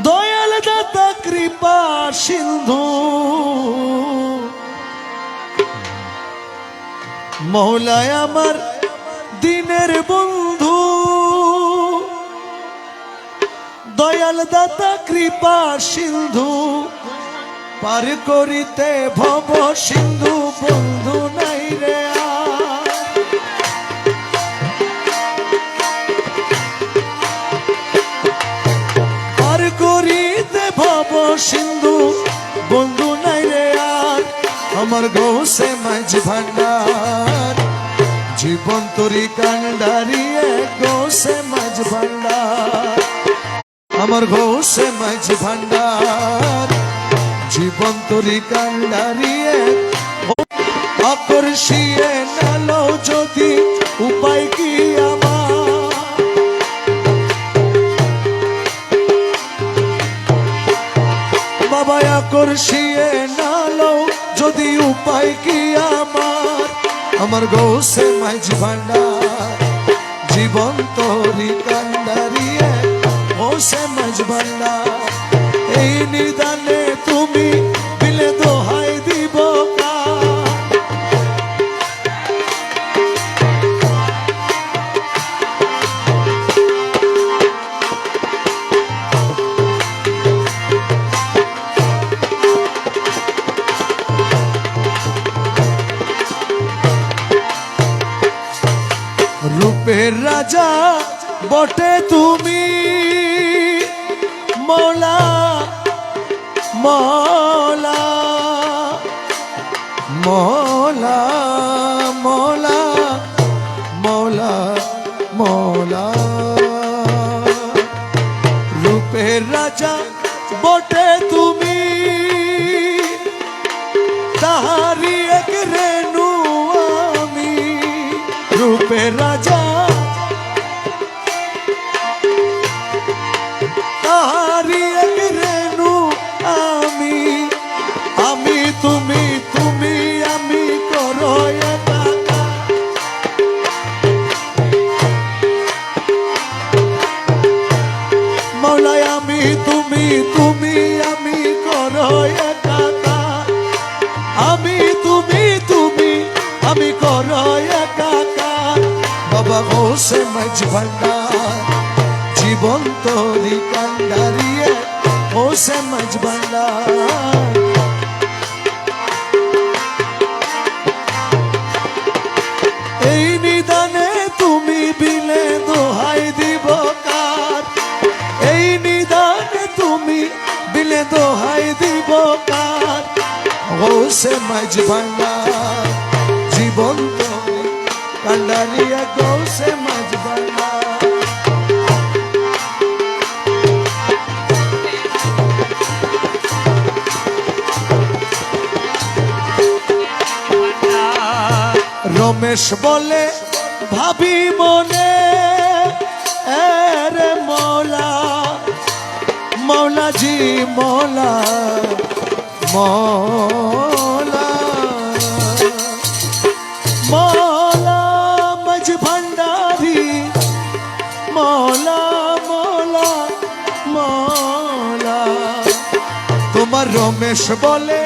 দয়াল দাতা কৃপা সিন্ধু মৌলায় আমার দিনের বন্ধু, দয়াল দাতা কৃপা সিন্ধু পার করিতে ভব সিন্ধু বন্ধু নাই রে পার করিতে ভব সিন্ধু বন্ধু নাই রে আর আমার গৌসে মাঝ ভান্ডার জীবন তরি কান্ডারিয়ে গৌসে মাঝ ভান্ডার আমার গৌসে মাঝ ভান্ডার জীবন তরি কান্ডারিয়ে আকর্ষিয়ে নালো যদি উপায় কি আমার বাবা আকর্ষিয়ে নালো যদি উপায় কি আমার গৌসে মাঝ ভান্ডার জীবন তরি কান্ডারিয়ে গৌসে মাঝ ভান্ডার এই নিদানে তুমি বিলে দোহাই দিব রূপের রাজা বটে তুমি মৌলা মৌলা মৌলা মৌলা মৌলা মৌলা রূপের রাজা বটে তুমি তাহারি এক রেণু আমি রূপের রাজা তাহারি এক রেণু আমি আমি তুমি তুমি আমি করো মৌলায় আমি তুমি তুমি আমি করো একাকার আমি তুমি তুমি আমি করো একাকার বাবা গৌসে মাঝ ভান্ডার জীবন তরি কান্ডারিয়ে গৌসে মাঝ ভান্ডার এই নিদানে তুমি বিলে দোহাই দিব কার এই নিদানে তুমি বিলে দোহাই দিব কার গৌসে মাঝ ভান্ডার জীবন তরি কান্ডারিয়ে গৌসে মাঝ ভান্ডার রমেশ বলে ভাবি মনে রে মৌলা মৌলাজি মৌলা মৌলা মৌলা মাঝ ভান্ডারি মৌলা মৌলা মৌলা তোমার রমেশ বলে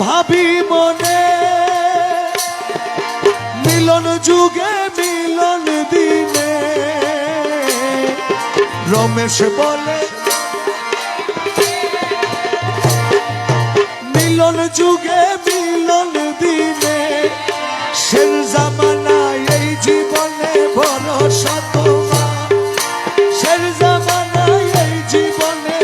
ভাবি মনে মিলন যুগে মিলন দিনে রমেশ বলে মিলন যুগে মিলন দিনে শের জামানায় এই জীবনে ভরসা তোমার শের জামানায় এই জীবনে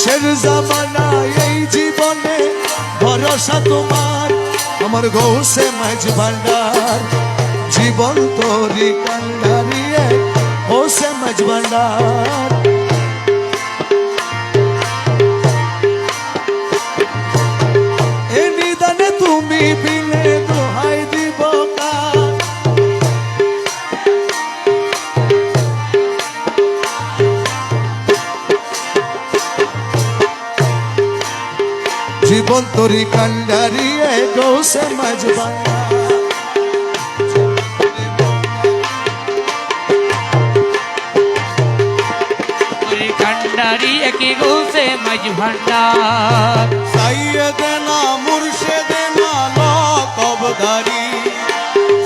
শের জামানায় এই জীবনে ভরসা তোমার আমার গৌসে মাঝ ভান্ডার জীবন তরি কান্ডারিয়ে গৌসে মাঝ ভান্ডার এ নিদানে তুমি বিলে দোহাই দিব কার জীবন তরি কান্ডারিয়ে গৌসে মাঝ ভান্ডার ভান্ডারি কি গৌসে মাঝ ভান্ডার সৈয়দনা মুর্শিদনা লকবধারী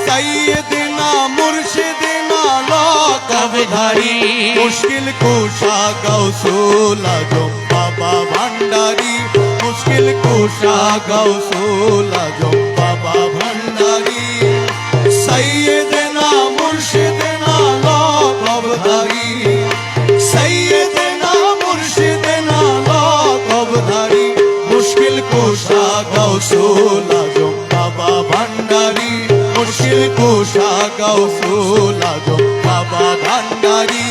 সৈয়দনা মুর্শিদনা লকবধারী মুশকিল কুশা গৌসুল আজম বাবা ভান্ডারী মুশকিল কুশা গৌসুল আজম বাবা ভান্ডারী সৈয়দনা মুর্শিদনা লকবধারী সৈয়দনা মুর্শিদনা লকবধারী মুশকিল কুশা গৌসুল আজম বাবা ভান্ডারী মুশকিল কুশা গৌসুল আজম বাবা ভান্ডারী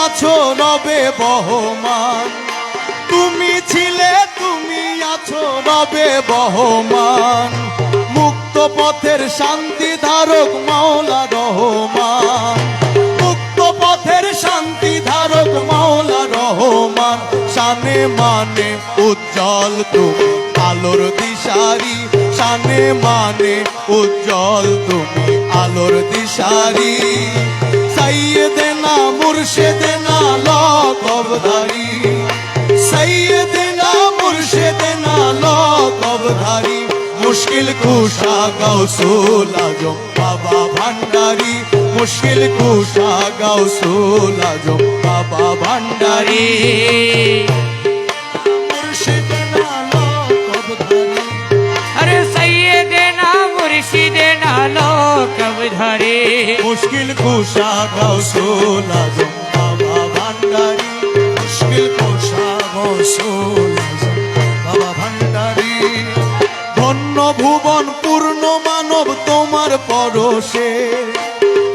আছো রবে বহমান তুমি ছিলে তুমি আছো রবে বহমান মুক্ত পথের শান্তি ধারক মাওলা রহমান মুক্ত পথের শান্তি ধারক মাওলা রহমান শানে মানে উজ্জ্বল তুমি আলোর দিশারি শানে মানে উজ্জ্বল তুমি আলোর দিশারি সৈয়দনা মুর্শিদনা লকবধারী সৈয়দনা মুর্শিদনা লকবধারী মুশকিল কুশা গৌসুল আজম বাবা ভান্ডারী মুশকিল কুশা গৌসুল আজম বাবা ভান্ডারী মুর্শিদনা লকবধারী अरे सैयदना मुर्शिदना लोकबधारी मुश्किल कुशा गौसुल आजम बाबा भांडारी मुश्किल कुशा गौसुल आजम बाबा भांडारी ধন্য ভুবন পূর্ণ মানব তোমার পরশে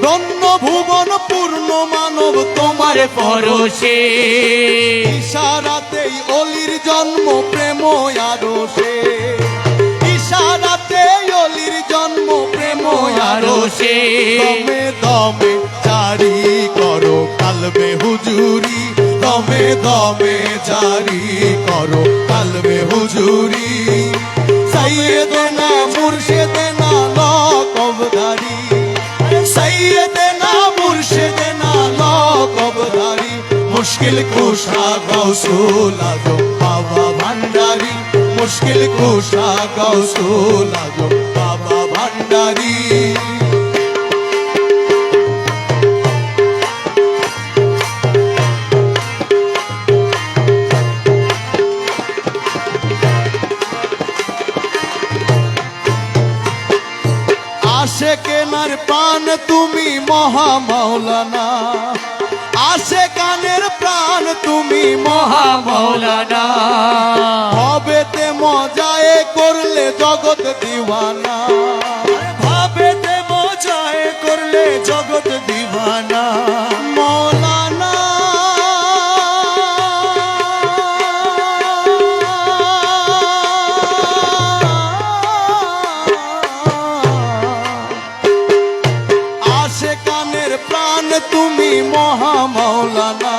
ধন্য ভুবন পূর্ণ মানব তোমার পরশে ইশারাতেই অলির জন্ম প্রেম আরশে ইশারাতে অলির জন্ম প্রেম আরশে দমে দমে জারি করো কালবে হুজুরি দমে দমে জারি করো কালবে হুজুরি সৈয়দনা মুর্শিদনা লকবধারী সৈয়দনা মুর্শিদনা লকবধারী মুশকিল কুশা গৌসুল আজম বাবা ভান্ডারী মুশকিল কুশা গৌসুল আজম বাবা ভান্ডারী আশে কেনার প্রাণ তুমি মহা মাওলানা আশে কানের প্রাণ তুমি মহা মৌলানা ভবেতে মজায়ে করলে জগৎ দিওয়ানা ভবেতে মজায়ে করলে জগৎ দিওয়ানা মৌলানা আশে কানের প্রাণ তুমি মহা মাওলানা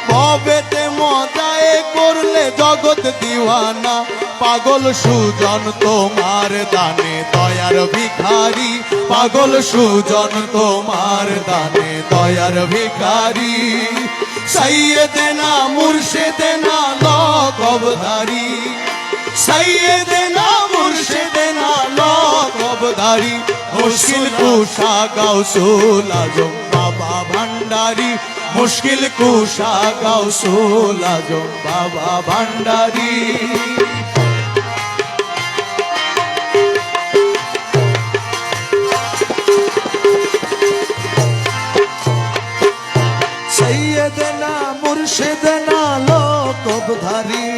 ভবেতে মজায়ে করলে জগৎ দিওয়ানা পাগল সুজন তোমার দানে দয়ার ভিখারি পাগল সুজন তোমার দানে দয়ার ভিখারি সৈয়দনা মুর্শিদনা লকবধারী সৈয়দনা মুর্শিদনা লকবধারী মুশকিল কুশা গৌসুল আজম বাবা ভান্ডারী মুশকিল কুশা গৌসুল আজম বাবা ভান্ডারী সৈয়দনা মুর্শিদনা লকবধারী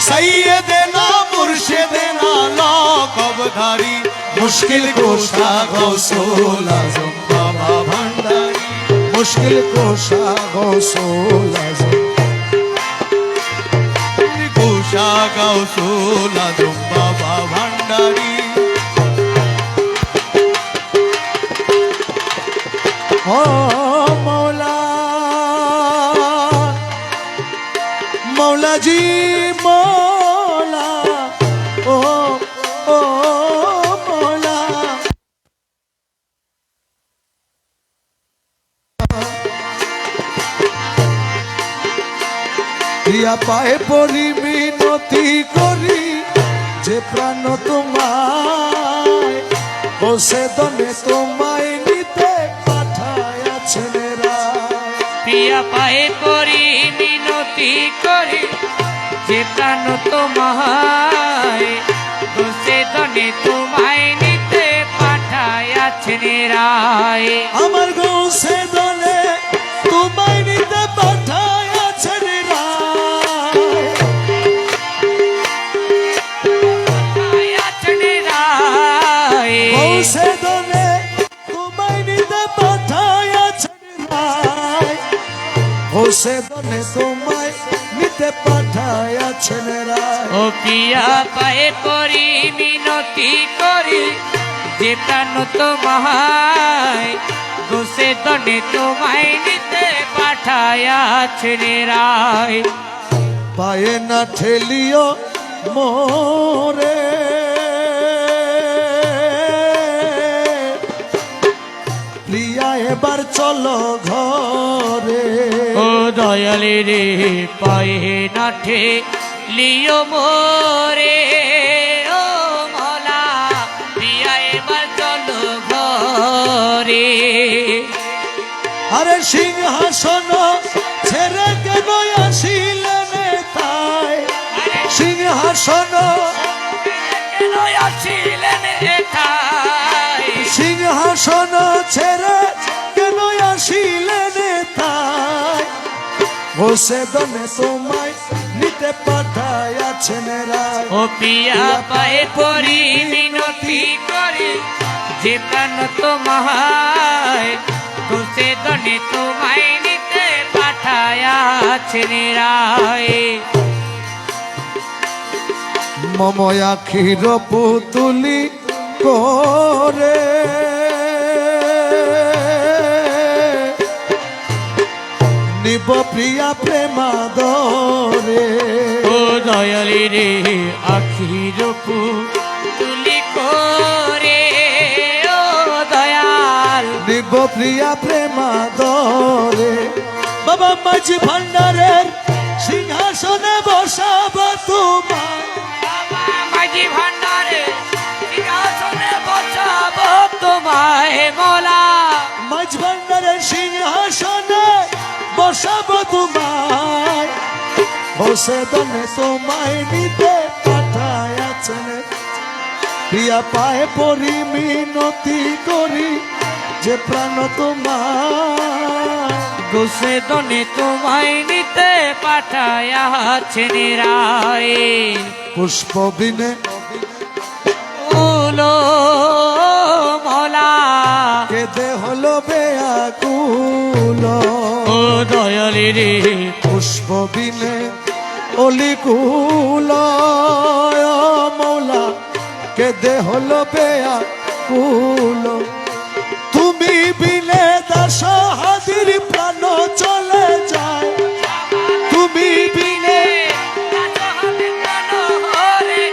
সৈয়দনা মুর্শিদনা লকবধারী মুশকিল কুশা গৌসুল আজম বাবা ভান্ডারী মুশকিল কুশা গৌসুল আজম কুশা গৌসুল আজম বাবা ভান্ডারী ও মৌলা মাঝি মোলা ও ও মোলা প্রিয়া পায়ে পড়ি মিনতি করি যে প্রাণ তোমায় বসে দনে তোমায় নিতে পাঠায়াছেন রায় প্রিয়া পায়ে পড়ি মিনতি করি যে প্রাণ তোমায় বসে দনে তোমায় নিতে পাঠায়াছেন রায় আমার গৌসে দনে তোমায় নিতে পাঠায়াছেন রায় পাঠায়াছেন রায় গৌসে দনে তোমায় নিতে পাঠায়াছেন রায় গৌসে দনে তোমায় নিতে পাঠায়াছেন রায় ও প্রিয়া পায়ে পড়ি মিনতি করি যে প্রাণ তোমায় বসে দনে তোমায় নিতে পাঠায়াছেন রায় পায়ে না ঠেলিও মোরে প্রিয়া এবার চলো ঘরে ও দয়ালে রে পায়ে নাঠে লিও মোরে ও মলা প্রিয়া এবার চলো ঘরে আরে সিংহাসন ছেড়ে কেন আসিলেন তাই সিংহাসন কেন আসিলেন এথায় সিংহাসন ছেড়ে কেন আসিলেন তাই বসে দনে তোমায় নিতে পাঠায়াছেন রায় ও প্রিয়া পায়ে পড়ি মিনতি করি যে প্রাণ তোমায় বসে দনে তোমায় নিতে পাঠায়াছেন রায় মম আখির পুতুলি করে নিব প্রিয়া প্রেমাদরে ও দয়ালি রে আখির তুলি করে ও দয়াল নিব প্রিয়া প্রেমাদরে বাবা মাঝি ভান্ডারের সিংহাসনে বসাব তোমার বাবা মাঝি ভান্ডারে সিংহাসনে বসাবো তোমায় মোলা মাঝ ভান্ডারের সিংহাসনে বসাব তোমায় বসে দনে তোমায় নিতে পাঠায়াছেন প্রিয়া পায়ে পড়ি মিনতি করি যে প্রাণ তোমার বসে দনে তোমায় নিতে পাঠায়াছেন রায় পুষ্প বিনে উলো মোলা কেঁদে হলো বেয়াকুল ও দয়ালি রে পুষ্প বিনে অলিকুল মৌলা কেঁদে হলো বেয়াকুল তুমি বিনে দাস হাজির প্রাণ চলে যায় তুমি বিনে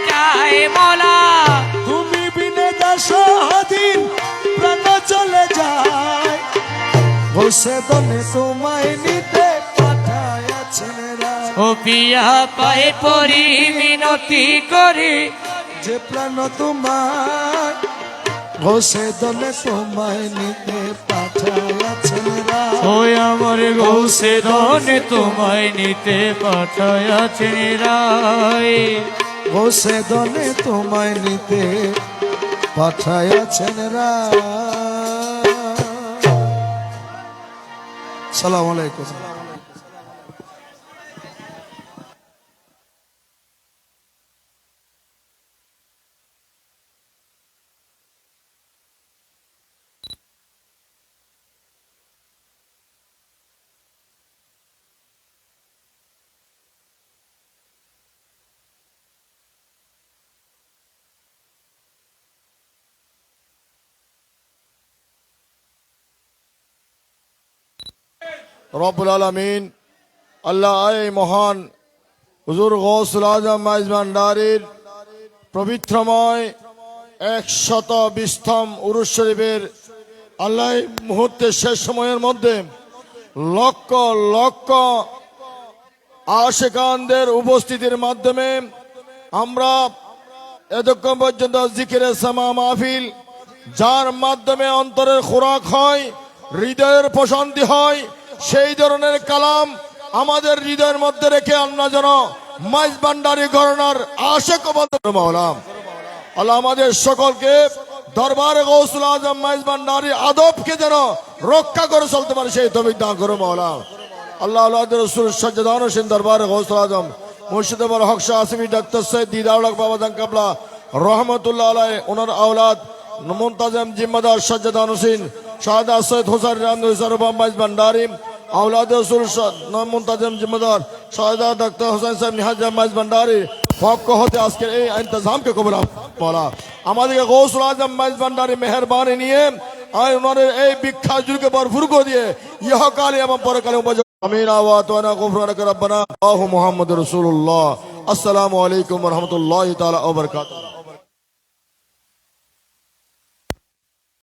যায় মোলা তুমি বিনে দাস হাজির প্রাণ চলে যায় বসে দনে তোমায় নিতে পাঠায়াছেন রায় ও পিয়া পায়ে পড়ি মিনতি করি যে প্রাণ তোমার বসে দনে তোমায় নিতে পাঠায়াছেন রায় ওই আমার গৌসে দনে তোমায় নিতে পাঠায়াছেন রায় বসে দনে তোমায় নিতে পাঠায়াছেন রায় সালাম আলাইকুম রব্বুল আলামিন আল্লাহ এই মহান হুজুর গৌসুল আজম মাইজ ভান্ডারীর পবিত্রময় 120তম উরুস শরীফের আল্লাহ মুহূর্তের শেষ সময়ের মধ্যে লক্ষ লক্ষ আশিকানদের উপস্থিতির মাধ্যমে আমরা এতক্ষণ পর্যন্ত জিকিরে সামা মাহফিল, যার মাধ্যমে অন্তরের খোরাক হয়, হৃদয়ের প্রশান্তি হয়, সেই ধরনের কালাম আমাদের হৃদয়ের মধ্যে রেখে আমরা যেন মাইজ ভান্ডারী ঘরানার আশিক মাওলা আল্লাহ আমাদের সকলকে দরবারে গৌসুল আজম মাইজ ভান্ডারী আদবকে যেন রক্ষা করে চলতে পারে সেই তৌফিক দান করো মাওলা। আল্লাহ আল্লাহ রসুল সজ্জাদান হোসেন দরবারে গৌসুল আজম মুর্শিদাবাদ হক শাহ আসিফি ডাক্তার সৈয়দ দিদাউল হক বাবা কাবলা রহমতুল্লাহ আলাইহি, ওনার আওলাদ মুনতাজিম জিম্মাদার সজ্জাদান হোসেন শাহাদাত সৈয়দ হোসেন রামদুল মাইজ ভান্ডারী, আওলাদ রসুল মুনতাজিম জিম্মাদার শাহাদাত ডাক্তার হোসেন সাহেব নিহাজ মাইজ ভান্ডারী পক্ষ হতে আজকের এই ইন্তজামকে কবুল বলা। আমাদেরকে গৌসুল আজম মাইজ ভান্ডারী মেহরবানি নিয়ে ওনার এই বিখ্যাত যুগকে ভরপুর করে দিয়ে ইহকালে এবং পরকালে আমিন ওয়া গুফরানাকা রব্বানা আল্লাহু মুহাম্মাদুর রাসূলুল্লাহ। আসসালামু আলাইকুম ওয়া রাহমাতুল্লাহি তাআলা ওয়া বারাকাতুহু।